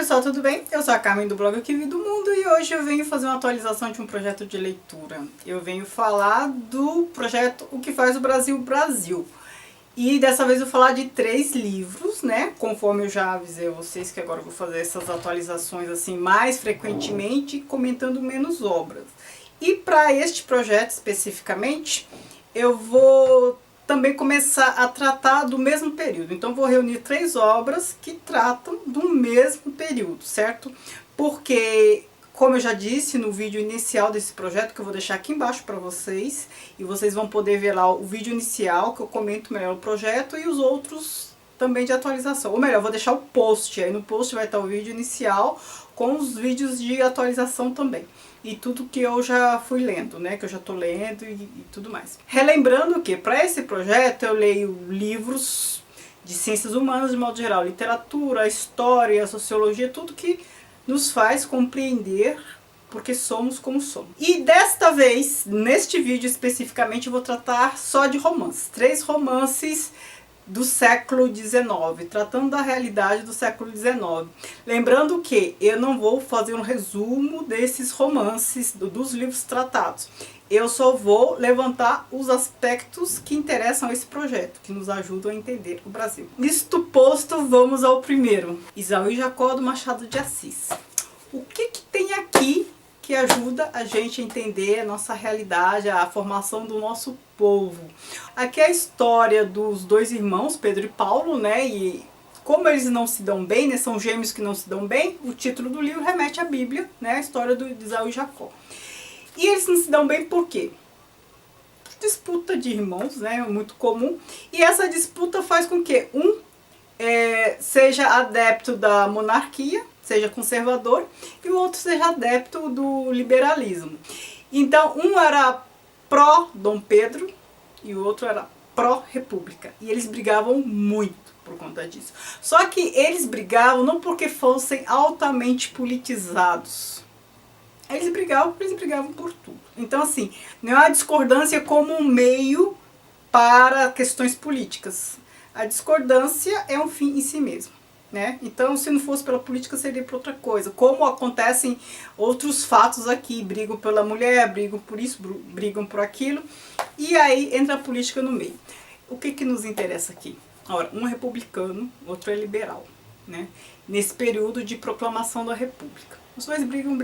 pessoal, tudo bem? Eu sou a Carmen do blog Aqui Vi do Mundo e hoje eu venho fazer uma atualização de um projeto de leitura. Eu venho falar do projeto O que faz o Brasil Brasil. E dessa vez eu vou falar de 3 livros, né? Conforme eu já avisei a vocês que agora eu vou fazer essas atualizações assim mais frequentemente, comentando menos obras. E para este projeto especificamente, eu vou também começar a tratar do mesmo período. Então vou reunir 3 obras que tratam do mesmo período, certo? Porque, como eu já disse no vídeo inicial desse projeto, que eu vou deixar aqui embaixo para vocês, e vocês vão poder ver lá o vídeo inicial, que eu comento melhor o projeto, e os outros também de atualização. Ou melhor, eu vou deixar o post, aí no post vai estar o vídeo inicial com os vídeos de atualização também. E tudo que eu já fui lendo, né? Que eu já tô lendo e tudo mais. Relembrando que para esse projeto eu leio livros de ciências humanas de modo geral, literatura, história, sociologia, tudo que nos faz compreender porque somos como somos. E desta vez, neste vídeo especificamente, eu vou tratar só de romances. 3 romances do século XIX, tratando da realidade do século XIX. Lembrando que eu não vou fazer um resumo desses romances, dos livros tratados. Eu só vou levantar os aspectos que interessam a esse projeto, que nos ajudam a entender o Brasil. Isto posto, vamos ao primeiro. Isaú e Jacó, do Machado de Assis. O que tem aqui que ajuda a gente a entender a nossa realidade, a formação do nosso povo? Aqui é a história dos 2 irmãos, Pedro e Paulo, né? E como eles não se dão bem, né? São gêmeos que não se dão bem, o título do livro remete à Bíblia, né? A história de Isaú e Jacó. E eles não se dão bem por quê? Disputa de irmãos, né? Muito comum. E essa disputa faz com que um seja adepto da monarquia, seja conservador, e o outro seja adepto do liberalismo. Então, um era pró-Dom Pedro e o outro era pró-república. E eles brigavam muito por conta disso. Só que eles brigavam não porque fossem altamente politizados. Eles brigavam por tudo. Então, assim, não é uma discordância como um meio para questões políticas. A discordância é um fim em si mesmo, né? Então, se não fosse pela política, seria por outra coisa. Como acontecem outros fatos aqui, brigam pela mulher, brigam por isso, brigam por aquilo, e aí entra a política no meio. O que nos interessa aqui? Ora, um é republicano, outro é liberal, né? Nesse período de proclamação da república. Os 2 brigam.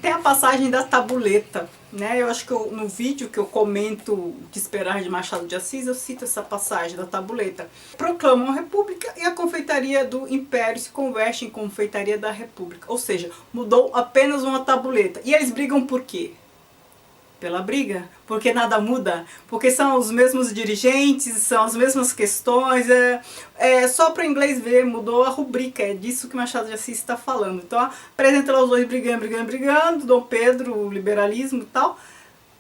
Tem a passagem da tabuleta, né? Eu acho que no vídeo que eu comento o que esperar de Machado de Assis, eu cito essa passagem da tabuleta. Proclamam a república e a confeitaria do império se converte em confeitaria da república. Ou seja, mudou apenas uma tabuleta. E eles brigam por quê? Pela briga, porque nada muda, porque são os mesmos dirigentes, são as mesmas questões, só para o inglês ver, mudou a rubrica, é disso que Machado de Assis está falando. Então apresenta lá os 2 brigando, Dom Pedro, o liberalismo e tal,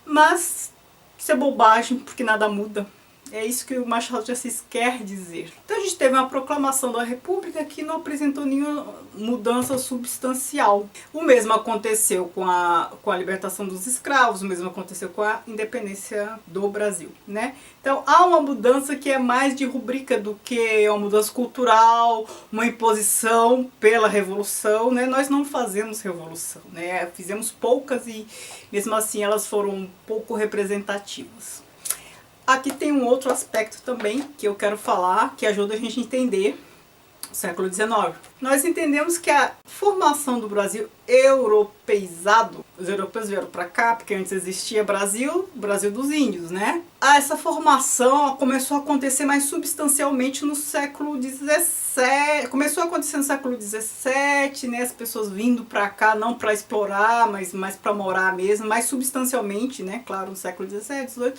mas isso é bobagem, porque nada muda. É isso que o Machado de Assis quer dizer. Então a gente teve uma proclamação da República que não apresentou nenhuma mudança substancial. O mesmo aconteceu com a libertação dos escravos, o mesmo aconteceu com a independência do Brasil, né? Então há uma mudança que é mais de rubrica do que uma mudança cultural, uma imposição pela revolução, né? Nós não fazemos revolução, né? Fizemos poucas e mesmo assim elas foram pouco representativas. Aqui tem um outro aspecto também que eu quero falar, que ajuda a gente a entender o século XIX. Nós entendemos que a formação do Brasil europeizado, os europeus vieram para cá, porque antes existia Brasil dos índios, né? Essa formação começou a acontecer mais substancialmente no século XVII. Começou a acontecer no século XVII, né? As pessoas vindo para cá, não para explorar, mas mais para morar mesmo, mais substancialmente, né? Claro, no século XVII, XVIII.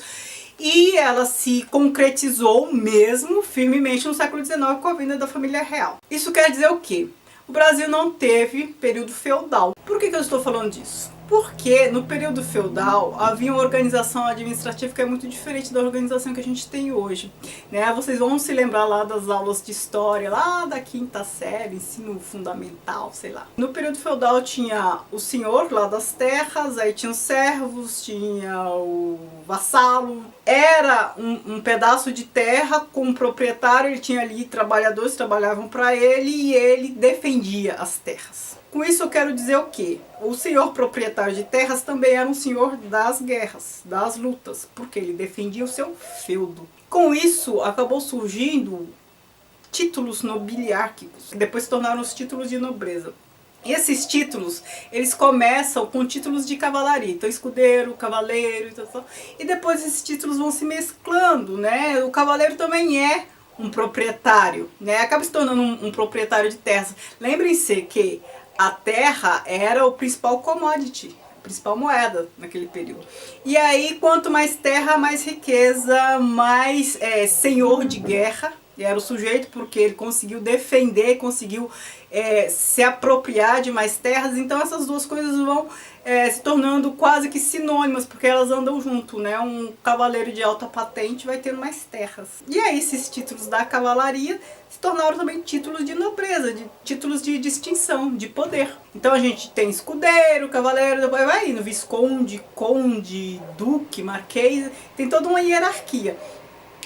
E ela se concretizou mesmo firmemente no século XIX com a vinda da família real. Isso quer dizer o quê? O Brasil não teve período feudal. Por que eu estou falando disso? Porque no período feudal havia uma organização administrativa que é muito diferente da organização que a gente tem hoje, né? Vocês vão se lembrar lá das aulas de história, lá da quinta série, ensino fundamental, sei lá. No período feudal tinha o senhor lá das terras, aí tinha os servos, tinha o vassalo. Era um pedaço de terra com um proprietário, ele tinha ali trabalhadores que trabalhavam para ele e ele defendia as terras. Com isso eu quero dizer o quê? O senhor proprietário de terras também era um senhor das guerras, das lutas, porque ele defendia o seu feudo. Com isso acabou surgindo títulos nobiliárquicos, que depois se tornaram os títulos de nobreza. E esses títulos, eles começam com títulos de cavalaria, então escudeiro, cavaleiro, e depois esses títulos vão se mesclando, né? O cavaleiro também é um proprietário, né? Acaba se tornando um proprietário de terras. Lembrem-se que a terra era o principal commodity, a principal moeda naquele período. E aí, quanto mais terra, mais riqueza, mais senhor de guerra. Era o sujeito porque ele conseguiu defender, conseguiu se apropriar de mais terras. Então essas duas coisas vão se tornando quase que sinônimas, porque elas andam junto, né? Um cavaleiro de alta patente vai tendo mais terras. E aí esses títulos da cavalaria se tornaram também títulos de nobreza, títulos de distinção, de poder. Então a gente tem escudeiro, cavaleiro, depois vai indo, visconde, conde, duque, marquês, tem toda uma hierarquia.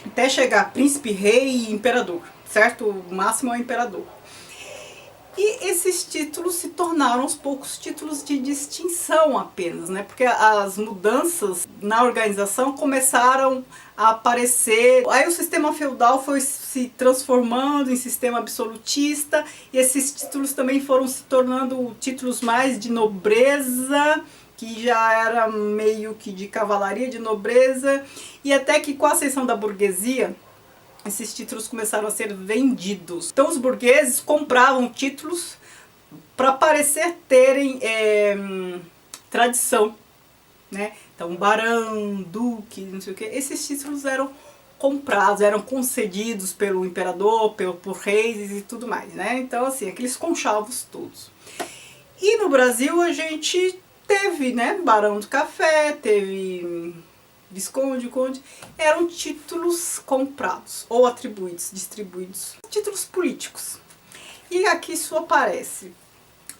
Até chegar príncipe, rei e imperador, certo? O máximo é o imperador. E esses títulos se tornaram aos poucos títulos de distinção apenas, né? Porque as mudanças na organização começaram a aparecer. Aí o sistema feudal foi se transformando em sistema absolutista e esses títulos também foram se tornando títulos mais de nobreza, que já era meio que de cavalaria, de nobreza, e até que com a ascensão da burguesia, esses títulos começaram a ser vendidos. Então os burgueses compravam títulos para parecer terem tradição, né? Então barão, duque, não sei o que, esses títulos eram comprados, eram concedidos pelo imperador, por reis e tudo mais, né? Então assim, aqueles conchavos todos. E no Brasil a gente teve, né, Barão do Café, teve Visconde, Conde, eram títulos comprados ou atribuídos, distribuídos, títulos políticos. E aqui isso aparece.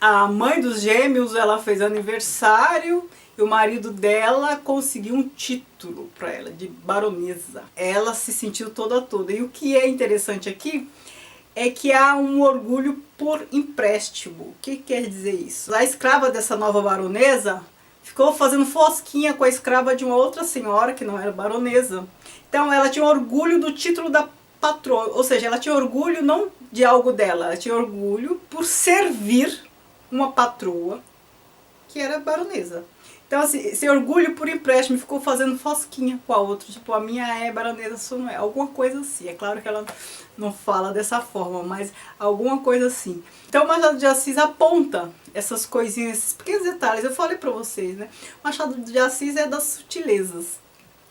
A mãe dos gêmeos, ela fez aniversário e o marido dela conseguiu um título para ela, de baronesa. Ela se sentiu toda. E o que é interessante aqui é que há um orgulho por empréstimo. O que quer dizer isso? A escrava dessa nova baronesa ficou fazendo fosquinha com a escrava de uma outra senhora que não era baronesa. Então ela tinha orgulho do título da patroa, ou seja, ela tinha orgulho não de algo dela, ela tinha orgulho por servir uma patroa que era baronesa. Então, assim, esse orgulho por empréstimo ficou fazendo fosquinha com a outra. Tipo, a minha é baronesa, a sua não é. Alguma coisa assim. É claro que ela não fala dessa forma, mas alguma coisa assim. Então, o Machado de Assis aponta essas coisinhas, esses pequenos detalhes. Eu falei pra vocês, né? O Machado de Assis é das sutilezas.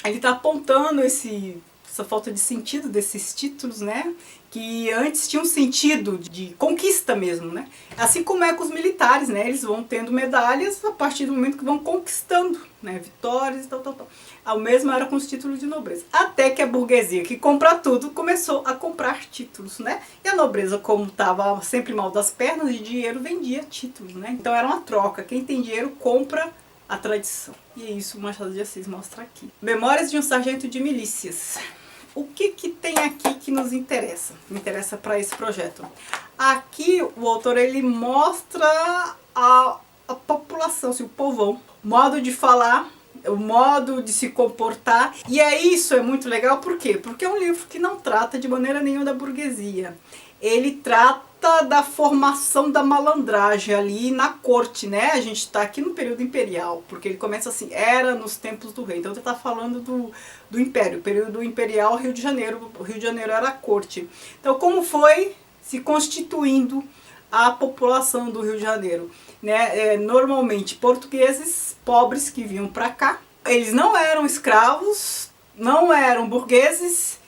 Ele tá apontando essa falta de sentido desses títulos, né? Que antes tinham sentido de conquista mesmo, né? Assim como é com os militares, né? Eles vão tendo medalhas a partir do momento que vão conquistando, né? Vitórias e tal. O mesmo era com os títulos de nobreza. Até que a burguesia, que compra tudo, começou a comprar títulos, né? E a nobreza, como estava sempre mal das pernas de dinheiro, vendia títulos, né? Então era uma troca. Quem tem dinheiro compra a tradição. E é isso que o Machado de Assis mostra aqui. Memórias de um sargento de milícias. O que tem aqui que nos interessa? Me interessa para esse projeto. Aqui o autor ele mostra a população, assim, o povão, o modo de falar, o modo de se comportar. E aí isso é muito legal, por quê? Porque é um livro que não trata de maneira nenhuma da burguesia. Ele trata da formação da malandragem ali na corte, né? A gente está aqui no período imperial, porque ele começa assim, era nos tempos do rei. Então ele está falando do império, período imperial, Rio de Janeiro. O Rio de Janeiro era a corte. Então como foi se constituindo a população do Rio de Janeiro, né? Normalmente portugueses pobres que vinham para cá. Eles não eram escravos, não eram burgueses,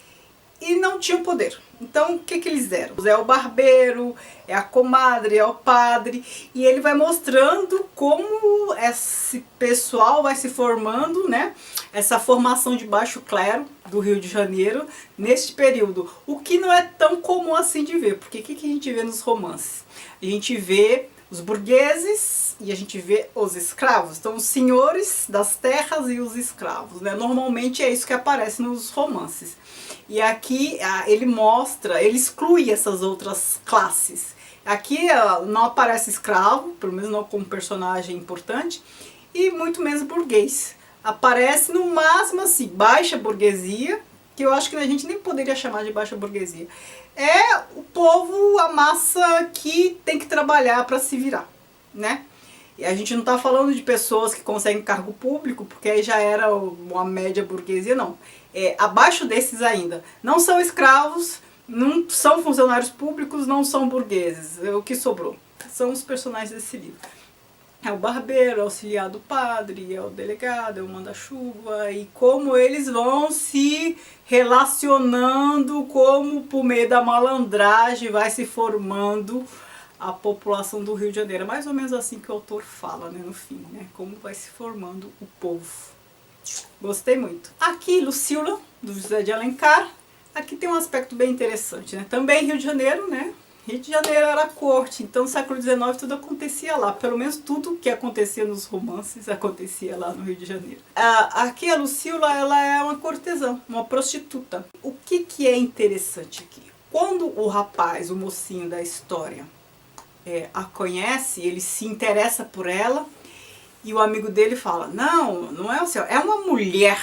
e não tinham poder. Então, o que que eles eram? É o barbeiro, é a comadre, é o padre, e ele vai mostrando como esse pessoal vai se formando, né? Essa formação de baixo clero do Rio de Janeiro neste período, o que não é tão comum assim de ver, porque o que que a gente vê nos romances? A gente vê os burgueses e a gente vê os escravos, então os senhores das terras e os escravos, né? Normalmente é isso que aparece nos romances. E aqui ele mostra, ele exclui essas outras classes. Aqui não aparece escravo, pelo menos não como personagem importante, e muito menos burguês. Aparece no máximo assim, baixa burguesia, que eu acho que a gente nem poderia chamar de baixa burguesia. É o povo, a massa que tem que trabalhar para se virar, né? E a gente não está falando de pessoas que conseguem cargo público, porque aí já era uma média burguesia, não. Abaixo desses ainda. Não são escravos, não são funcionários públicos, não são burgueses. O que sobrou são os personagens desse livro. É o barbeiro, é o auxiliar do padre, é o delegado, é o manda-chuva, e como eles vão se relacionando, como por meio da malandragem vai se formando a população do Rio de Janeiro. É mais ou menos assim que o autor fala, né, no fim, né, como vai se formando o povo. Gostei muito. Aqui, Lucília, do José de Alencar. Aqui tem um aspecto bem interessante, né? Também Rio de Janeiro, né? Rio de Janeiro era a corte, então no século XIX tudo acontecia lá. Pelo menos tudo que acontecia nos romances acontecia lá no Rio de Janeiro. Aqui a Lucília, ela é uma cortesã, uma prostituta. O que é interessante aqui? Quando o rapaz, o mocinho da história, a conhece, ele se interessa por ela, e o amigo dele fala, não é o seu, é uma mulher.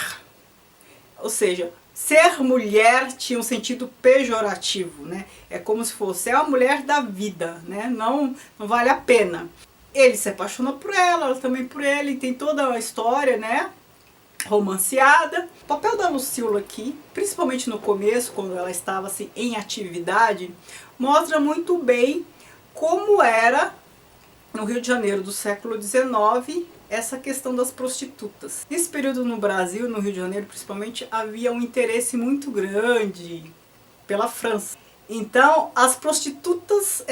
Ou seja, ser mulher tinha um sentido pejorativo, né? É como se fosse, é uma mulher da vida, né? Não vale a pena. Ele se apaixona por ela também por ele, tem toda a história, né? Romanceada. O papel da Lucília aqui, principalmente no começo, quando ela estava assim em atividade, mostra muito bem como era no Rio de Janeiro do século XIX, essa questão das prostitutas. Nesse período no Brasil, no Rio de Janeiro principalmente, havia um interesse muito grande pela França. Então, as prostitutas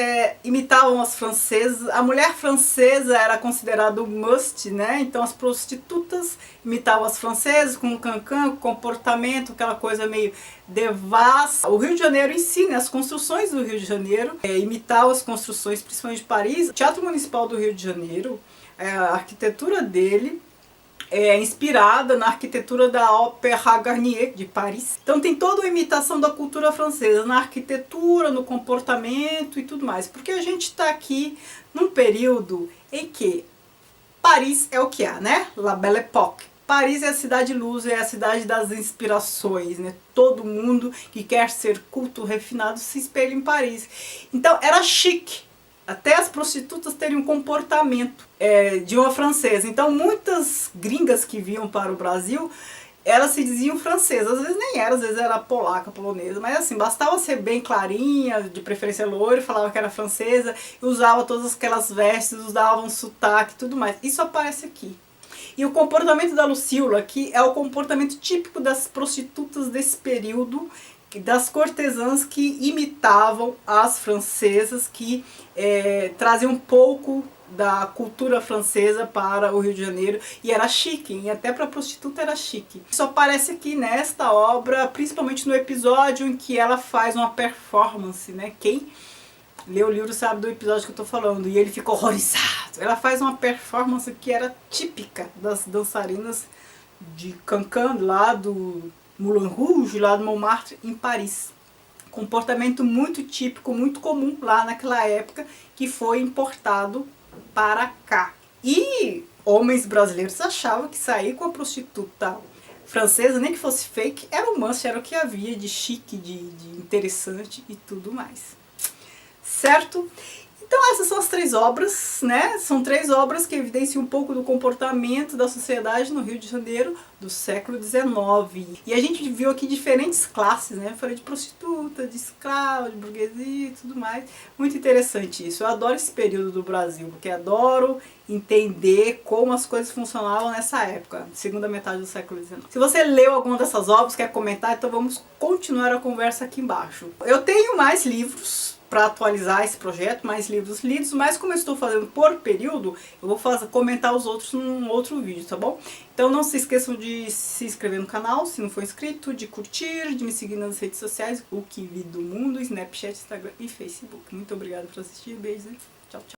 imitavam as francesas, a mulher francesa era considerada um must, né? Então as prostitutas imitavam as francesas com o cancan, com comportamento, aquela coisa meio devassa. O Rio de Janeiro em si, né? As construções do Rio de Janeiro imitavam as construções, principalmente de Paris. O Teatro Municipal do Rio de Janeiro, a arquitetura dele é inspirada na arquitetura da Opéra Garnier de Paris. Então tem toda a imitação da cultura francesa, na arquitetura, no comportamento e tudo mais. Porque a gente está aqui num período em que Paris é o que há, né? La Belle Époque. Paris é a cidade luz, é a cidade das inspirações, né? Todo mundo que quer ser culto, refinado, se espelha em Paris. Então era chique. Até as prostitutas terem um comportamento de uma francesa. Então muitas gringas que vinham para o Brasil, elas se diziam francesas. Às vezes nem era, às vezes era polaca, polonesa. Mas assim, bastava ser bem clarinha, de preferência loira, falava que era francesa, usava todas aquelas vestes, usavam sotaque e tudo mais. Isso aparece aqui. E o comportamento da Lucília aqui é o comportamento típico das prostitutas desse período, das cortesãs que imitavam as francesas, que traziam um pouco da cultura francesa para o Rio de Janeiro, e era chique, e até para a prostituta era chique. Isso aparece aqui nesta obra, principalmente no episódio em que ela faz uma performance, né? Quem lê o livro sabe do episódio que eu estou falando, e ele fica horrorizado. Ela faz uma performance que era típica das dançarinas de Cancan, lá do Moulin Rouge, lá do Montmartre, em Paris. Comportamento muito típico, muito comum lá naquela época, que foi importado para cá. E homens brasileiros achavam que sair com a prostituta francesa, nem que fosse fake, era um must, era o que havia de chique, de interessante e tudo mais. Certo? Então essas são as 3 obras, né? São 3 obras que evidenciam um pouco do comportamento da sociedade no Rio de Janeiro do século XIX. E a gente viu aqui diferentes classes, né? Eu falei de prostituta, de escravo, de burguesia e tudo mais. Muito interessante isso. Eu adoro esse período do Brasil, porque adoro entender como as coisas funcionavam nessa época, segunda metade do século XIX. Se você leu alguma dessas obras, quer comentar, então vamos continuar a conversa aqui embaixo. Eu tenho mais livros para atualizar esse projeto, mais livros lidos, mas como eu estou fazendo por período, eu vou comentar os outros num outro vídeo, tá bom? Então não se esqueçam de se inscrever no canal, se não for inscrito, de curtir, de me seguir nas redes sociais, o que vi do mundo, Snapchat, Instagram e Facebook. Muito obrigada por assistir, beijos, tchau, tchau.